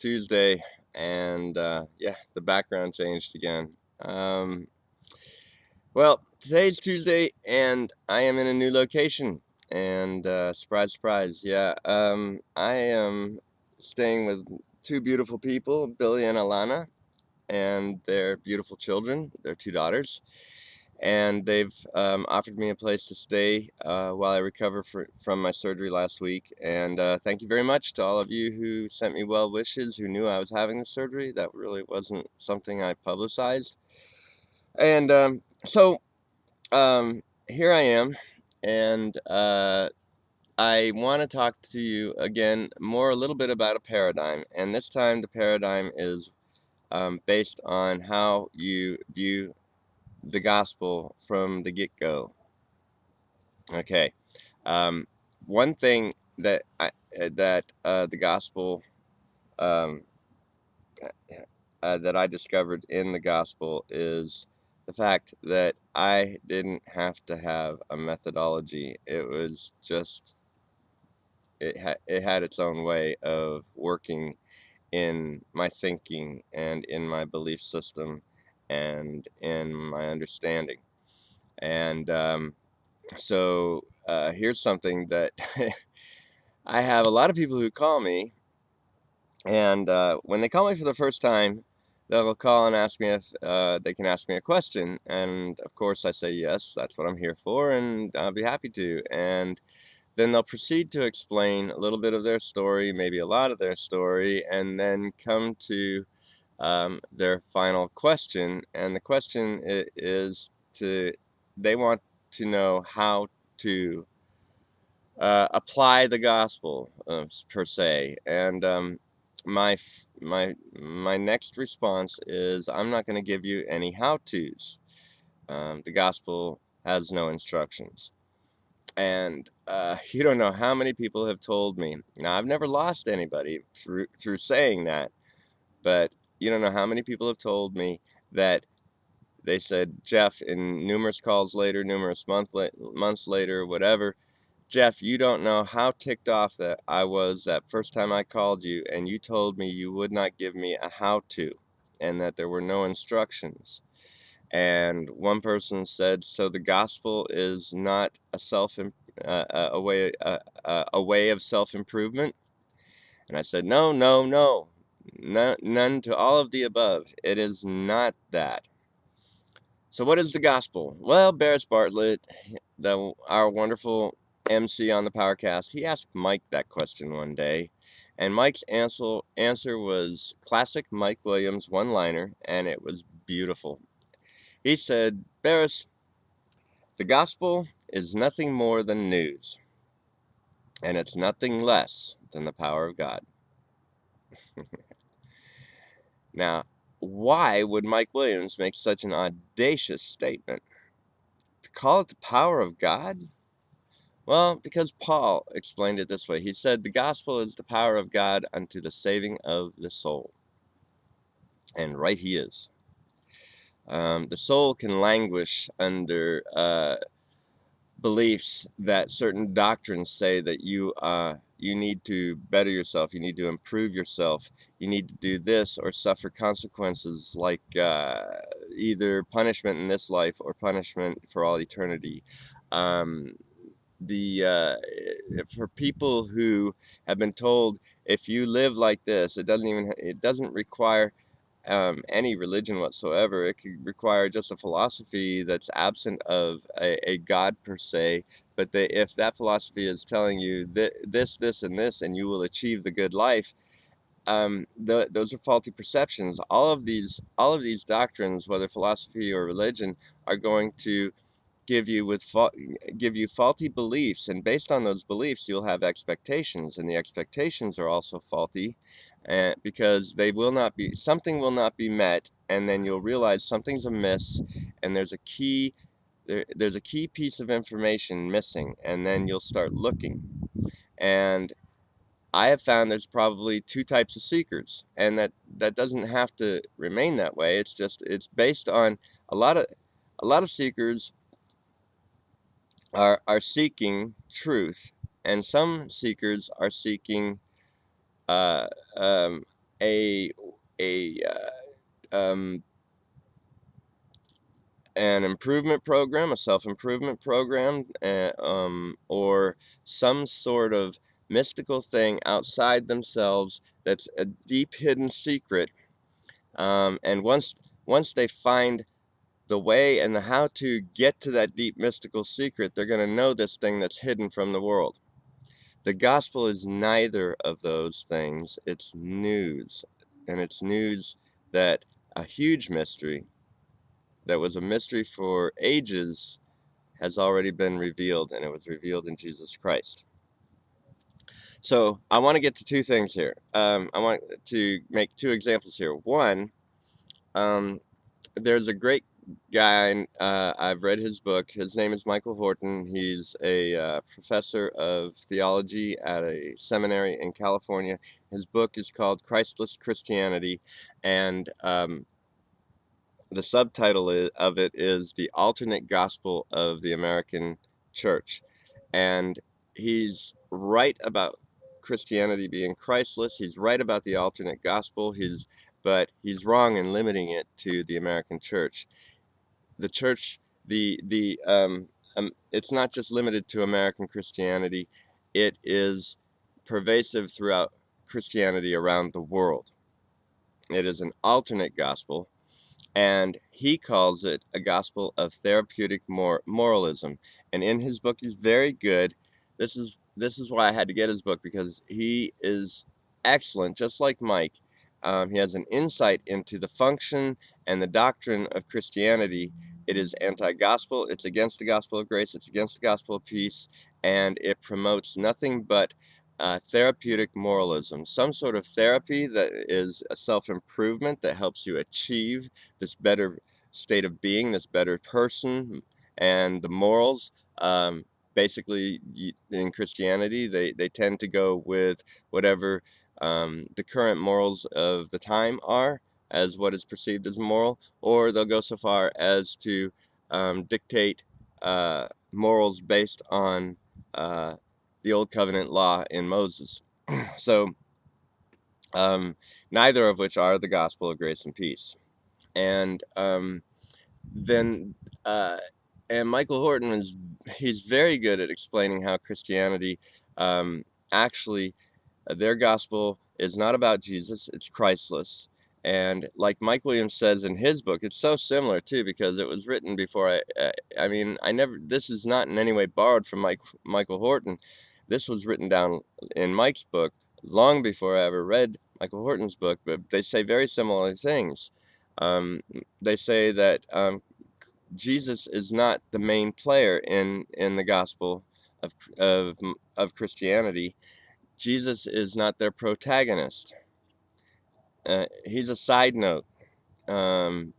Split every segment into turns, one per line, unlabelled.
Tuesday, and yeah, the background changed again. Um, well, today's Tuesday, and I am in a new location. And surprise, surprise, yeah, I am staying with two beautiful people, Billy and Alana, and their beautiful children, their two daughters. And they've offered me a place to stay while I recover from my surgery last week. And thank you very much to all of you who sent me well wishes, who knew I was having the surgery. That really wasn't something I publicized. And here I am, and I want to talk to you again more a little bit about a paradigm. And this time the paradigm is based on how you view the gospel from the get-go. Okay. Um, One thing that the gospel um, that I discovered in the gospel is the fact that I didn't have to have a methodology. It was just it had its own way of working in my thinking and in my belief system and in my understanding. And here's something that I have a lot of people who call me, and when they call me for the first time, they'll call and ask me if they can ask me a question. And of course, I say yes, that's what I'm here for, and I'll be happy to. And then they'll proceed to explain a little bit of their story, maybe a lot of their story, and then come to their final question. And the question is they want to know how to apply the gospel per se. And my next response is I'm not going to give you any how-tos. The gospel has no instructions. And you don't know how many people have told me. Now, I've never lost anybody through saying that, but you don't know how many people have told me that they said, Jeff, in numerous calls later, numerous months later, whatever, Jeff, you don't know how ticked off that I was that first time I called you and you told me you would not give me a how-to and that there were no instructions. And one person said, so the gospel is not a way of self-improvement? And I said, no, no, no, none to all of the above. It is not that. So what is the gospel? Well, Barris Bartlett, our wonderful MC on the Powercast, he asked Mike that question one day, and Mike's answer was classic Mike Williams one-liner, and it was beautiful. He said, Barris, the gospel is nothing more than news, and it's nothing less than the power of God. Now, why would Mike Williams make such an audacious statement? To call it the power of God? Well, because Paul explained it this way. He said, the gospel is the power of God unto the saving of the soul. And right he is. The soul can languish under beliefs that certain doctrines say that you need to better yourself, you need to improve yourself, you need to do this or suffer consequences like either punishment in this life or punishment for all eternity. Um, for people who have been told if you live like this, it doesn't require any religion whatsoever. It could require just a philosophy that's absent of a God per se, but if that philosophy is telling you this, and this, and you will achieve the good life, those are faulty perceptions. All of these doctrines, whether philosophy or religion, are going to give you faulty beliefs, and based on those beliefs you'll have expectations, and the expectations are also faulty, because something will not be met, and then you'll realize something's amiss, and there's a key piece of information missing, and then you'll start looking. And I have found there's probably two types of seekers, and that doesn't have to remain that way. It's based on a lot of seekers are seeking truth, and some seekers are seeking uh, um, a a um, an improvement program, a self-improvement program, or some sort of mystical thing outside themselves that's a deep hidden secret. And once they find the way and the how to get to that deep mystical secret, they're going to know this thing that's hidden from the world. The gospel is neither of those things. It's news. And it's news that a huge mystery that was a mystery for ages has already been revealed, and it was revealed in Jesus Christ. So I want to get to two things here. I want to make two examples here. One, um, there's a great guy, I've read his book. His name is Mikel Horton. He's a professor of theology at a seminary in California. His book is called Christless Christianity, and the subtitle of it is The Alternate Gospel of the American Church. And he's right about Christianity being Christless. He's right about the alternate gospel. But he's wrong in limiting it to the American church. The church, it's not just limited to American Christianity. It is pervasive throughout Christianity around the world. It is an alternate gospel, and he calls it a gospel of therapeutic moralism. And in his book, he's very good. This is why I had to get his book, because he is excellent, just like Mike. He has an insight into the function and the doctrine of Christianity. It is anti-gospel. It's against the gospel of grace. It's against the gospel of peace, and it promotes nothing but therapeutic moralism, some sort of therapy that is a self-improvement that helps you achieve this better state of being, this better person. And the morals, basically, in Christianity, they tend to go with whatever the current morals of the time are, as what is perceived as moral, or they'll go so far as to dictate morals based on the Old Covenant law in Moses. So, neither of which are the gospel of grace and peace. And then uh, and Mikel Horton he's very good at explaining how Christianity actually their gospel is not about Jesus, it's Christless. And like Mike Williams says in his book, it's so similar too, because it was written before I mean, this is not in any way borrowed from Mikel Horton. This was written down in Mike's book long before I ever read Mikel Horton's book, but they say very similar things. Um, they say that Jesus is not the main player in the gospel of of of Christianity. Jesus is not their protagonist. He's a side note.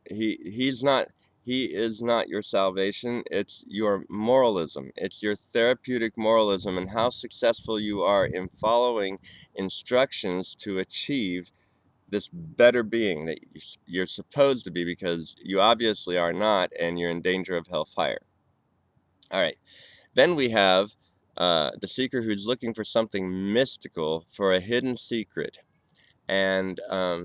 He's not. He is not your salvation. It's your moralism. It's your therapeutic moralism, and how successful you are in following instructions to achieve this better being that you're supposed to be, because you obviously are not, and you're in danger of hellfire. All right. Then we have the seeker who's looking for something mystical, for a hidden secret. And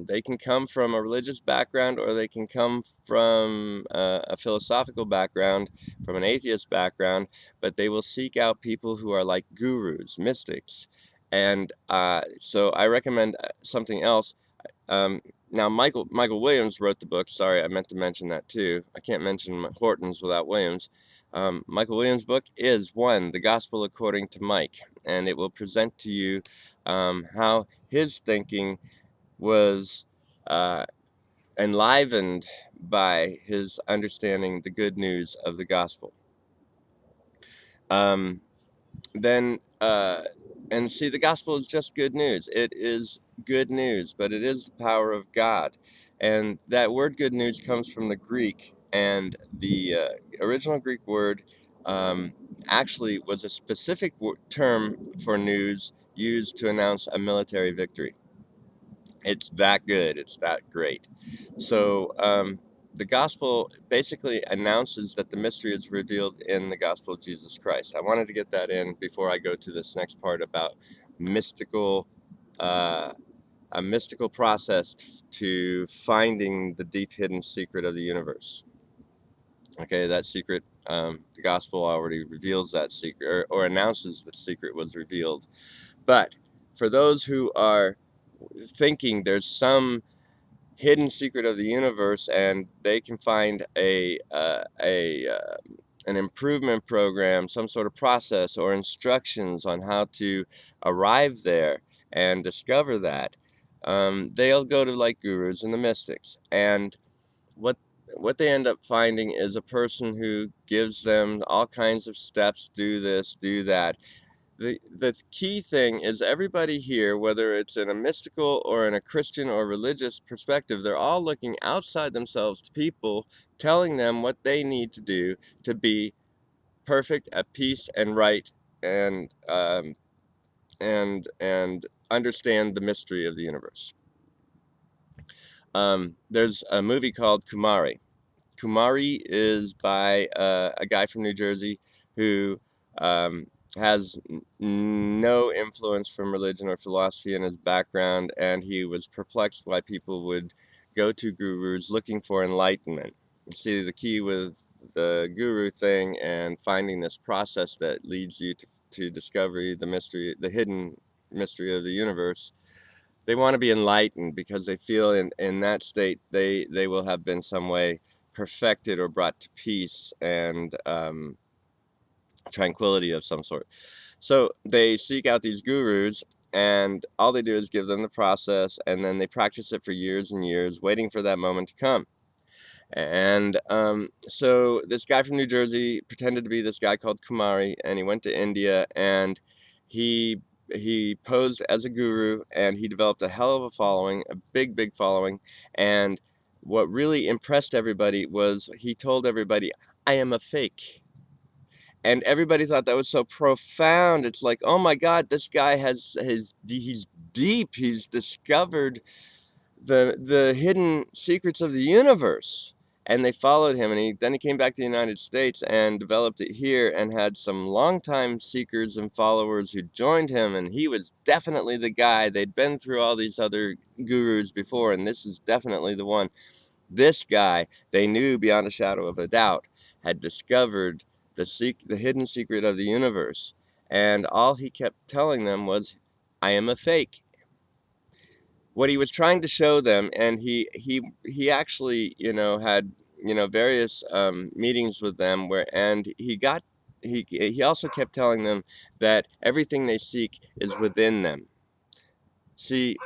they can come from a religious background, or they can come from a philosophical background, from an atheist background, but they will seek out people who are like gurus, mystics. And so I recommend something else. Now, Mikel Williams wrote the book. Sorry, I meant to mention that too. I can't mention Horton's without Williams. Mikel Williams' book is The Gospel According to Mike, and it will present to you how his thinking was enlivened by his understanding the good news of the gospel. Um, then and see, the gospel is just good news. It is good news, but it is the power of God. And that word good news comes from the Greek, and the original Greek word actually was a specific term for news used to announce a military victory. It's that good. It's that great. So the gospel basically announces that the mystery is revealed in the gospel of Jesus Christ. I wanted to get that in before I go to this next part about mystical uh, a mystical process to finding the deep hidden secret of the universe. Okay, that secret, the gospel already reveals that secret, or announces the secret was revealed. But for those who are thinking there's some hidden secret of the universe and they can find an improvement program, some sort of process or instructions on how to arrive there and discover that, they'll go to like gurus and the mystics. And what what they end up finding is a person who gives them all kinds of steps: do this, do that. The key thing is everybody here, whether it's in a mystical or in a Christian or religious perspective, they're all looking outside themselves to people telling them what they need to do to be perfect, at peace, and right, and and understand the mystery of the universe. There's a movie called Kumari. Kumari is by a guy from New Jersey who um, has no influence from religion or philosophy in his background, and he was perplexed why people would go to gurus looking for enlightenment. See, the key with the guru thing and finding this process that leads you to discovery, the mystery, the hidden mystery of the universe, they want to be enlightened because they feel in that state they will have been some way perfected or brought to peace and tranquility of some sort. So they seek out these gurus, and all they do is give them the process, and then they practice it for years and years, waiting for that moment to come. And so this guy from New Jersey pretended to be this guy called Kumari, and he went to India, and he he posed as a guru, and he developed a hell of a following, a big following. And what really impressed everybody was he told everybody, "I am a fake." And everybody thought that was so profound. It's like, oh my God, this guy he's deep. He's discovered the hidden secrets of the universe. And they followed him, and then he came back to the United States and developed it here, and had some longtime seekers and followers who joined him, and he was definitely the guy. They'd been through all these other gurus before, and this is definitely the one. This guy, they knew beyond a shadow of a doubt, had discovered the hidden secret of the universe. And all he kept telling them was, "I am a fake." What he was trying to show them, and he actually, had, various meetings with them, and he also kept telling them that everything they seek is within them. See,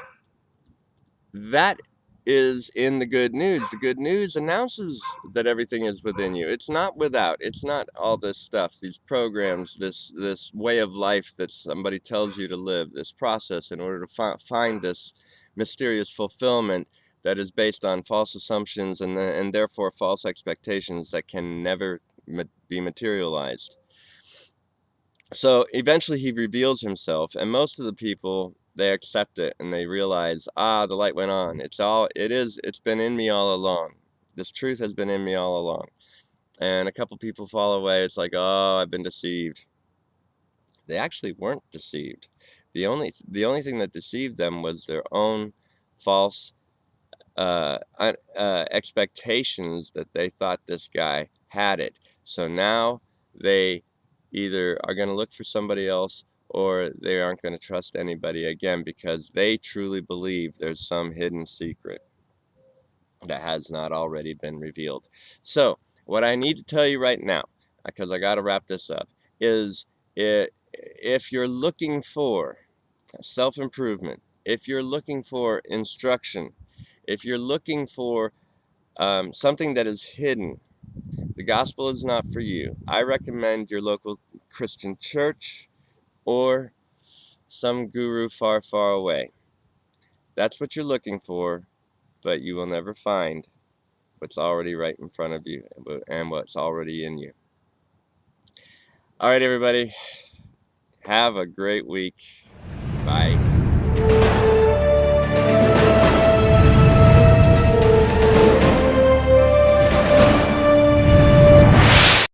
that is in the good news. The good news announces that everything is within you. It's not without. It's not all this stuff, these programs, this way of life that somebody tells you to live, this process in order to find this mysterious fulfillment that is based on false assumptions and therefore false expectations that can never be materialized. So eventually he reveals himself, and most of the people, they accept it and they realize, the light went on. It's been in me all along. This truth has been in me all along. And a couple people fall away. It's like, oh, I've been deceived. They actually weren't deceived. The only thing that deceived them was their own false expectations that they thought this guy had it. So now they either are going to look for somebody else, or they aren't going to trust anybody again, because they truly believe there's some hidden secret that has not already been revealed. So what I need to tell you right now, because I got to wrap this up, is if you're looking for self-improvement, if you're looking for instruction, if you're looking for something that is hidden, the gospel is not for you. I recommend your local Christian church or some guru far away. That's what you're looking for, but you will never find what's already right in front of you and what's already in you. All right, everybody, have a great week.